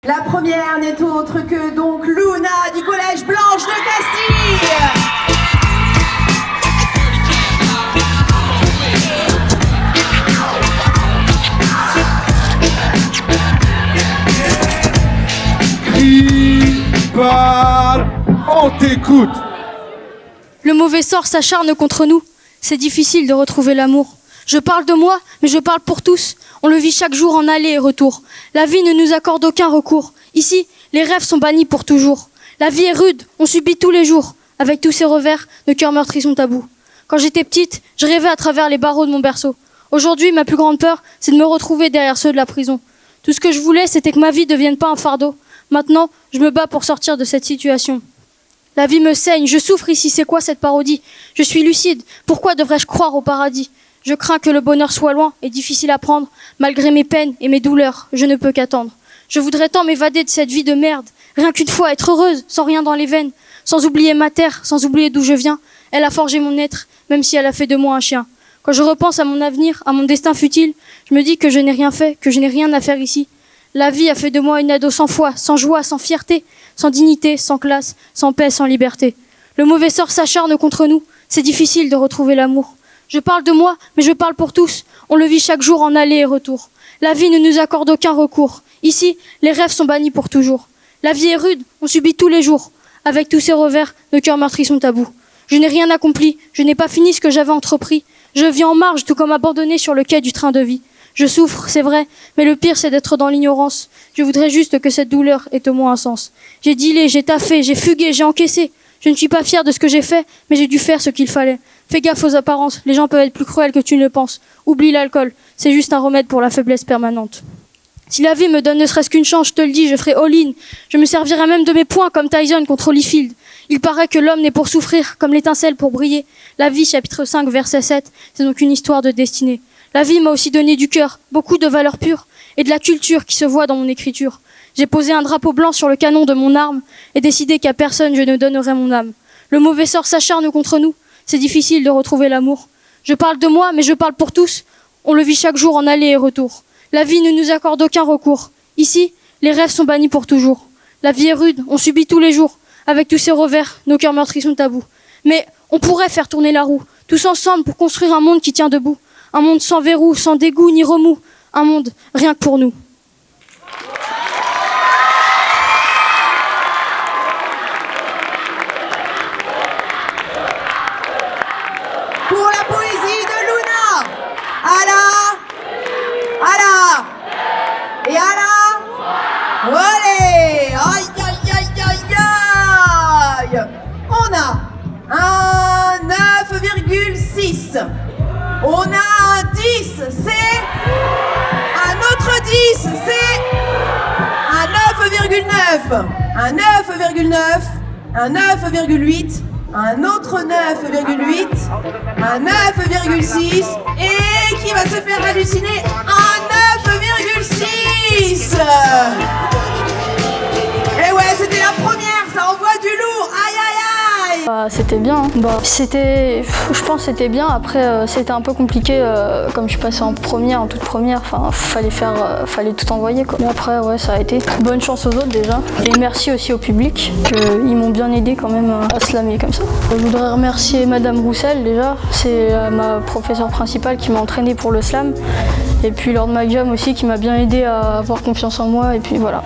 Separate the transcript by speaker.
Speaker 1: La première n'est autre que donc Luna du collège Blanche de Castille.
Speaker 2: Crie, parle, on t'écoute.
Speaker 3: Le mauvais sort s'acharne contre nous. C'est difficile de retrouver l'amour. Je parle de moi, mais je parle pour tous. On le vit chaque jour en aller et retour. La vie ne nous accorde aucun recours. Ici, les rêves sont bannis pour toujours. La vie est rude, on subit tous les jours. Avec tous ses revers, nos cœurs meurtris sont à bout. Quand j'étais petite, je rêvais à travers les barreaux de mon berceau. Aujourd'hui, ma plus grande peur, c'est de me retrouver derrière ceux de la prison. Tout ce que je voulais, c'était que ma vie ne devienne pas un fardeau. Maintenant, je me bats pour sortir de cette situation. La vie me saigne, je souffre ici, c'est quoi cette parodie? Je suis lucide, pourquoi devrais-je croire au paradis? Je crains que le bonheur soit loin et difficile à prendre. Malgré mes peines et mes douleurs, je ne peux qu'attendre. Je voudrais tant m'évader de cette vie de merde. Rien qu'une fois être heureuse, sans rien dans les veines. Sans oublier ma terre, sans oublier d'où je viens. Elle a forgé mon être, même si elle a fait de moi un chien. Quand je repense à mon avenir, à mon destin futile, je me dis que je n'ai rien fait, que je n'ai rien à faire ici. La vie a fait de moi une ado sans foi, sans joie, sans fierté, sans dignité, sans classe, sans paix, sans liberté. Le mauvais sort s'acharne contre nous. C'est difficile de retrouver l'amour. Je parle de moi, mais je parle pour tous. On le vit chaque jour en aller et retour. La vie ne nous accorde aucun recours. Ici, les rêves sont bannis pour toujours. La vie est rude, on subit tous les jours. Avec tous ses revers, nos cœurs meurtris sont à bout. Je n'ai rien accompli, je n'ai pas fini ce que j'avais entrepris. Je vis en marge, tout comme abandonné sur le quai du train de vie. Je souffre, c'est vrai, mais le pire c'est d'être dans l'ignorance. Je voudrais juste que cette douleur ait au moins un sens. J'ai dealé, j'ai taffé, j'ai fugué, j'ai encaissé. Je ne suis pas fière de ce que j'ai fait, mais j'ai dû faire ce qu'il fallait. Fais gaffe aux apparences, les gens peuvent être plus cruels que tu ne le penses. Oublie l'alcool, c'est juste un remède pour la faiblesse permanente. Si la vie me donne ne serait-ce qu'une chance, je te le dis, je ferai all-in. Je me servirai même de mes poings comme Tyson contre Holyfield. Il paraît que l'homme n'est pour souffrir, comme l'étincelle pour briller. La vie, chapitre 5, verset 7, c'est donc une histoire de destinée. La vie m'a aussi donné du cœur, beaucoup de valeurs pures, et de la culture qui se voit dans mon écriture. J'ai posé un drapeau blanc sur le canon de mon arme, et décidé qu'à personne je ne donnerai mon âme. Le mauvais sort s'acharne contre nous. C'est difficile de retrouver l'amour. Je parle de moi, mais je parle pour tous. On le vit chaque jour en aller et retour. La vie ne nous accorde aucun recours. Ici, les rêves sont bannis pour toujours. La vie est rude, on subit tous les jours. Avec tous ses revers, nos cœurs meurtris sont à bout. Mais on pourrait faire tourner la roue, tous ensemble pour construire un monde qui tient debout. Un monde sans verrou, sans dégoût ni remous. Un monde rien que pour nous.
Speaker 1: Pour la poésie de Luna. Et Olé. Aïe, aïe, aïe, aïe, aïe. On a un 9,6. On a un 10, c'est un autre 10, c'est un 9,9. Un 9,9, un 9,8. Un autre 9,8, un 9,6 et qui va se faire halluciner un 9,6. Et ouais, c'était la première, ça envoie du lourd, aïe aïe aïe.
Speaker 3: C'était bien, je pense que c'était bien. Après, c'était un peu compliqué, comme je passais en première, en toute première. Enfin, fallait tout envoyer, quoi. Mais après, ouais, ça a été. Bonne chance aux autres déjà. Et merci aussi au public, ils m'ont bien aidé quand même à slammer comme ça. Je voudrais remercier Madame Roussel déjà. C'est ma professeure principale qui m'a entraîné pour le slam. Et puis Lord McJam aussi qui m'a bien aidé à avoir confiance en moi. Et puis voilà.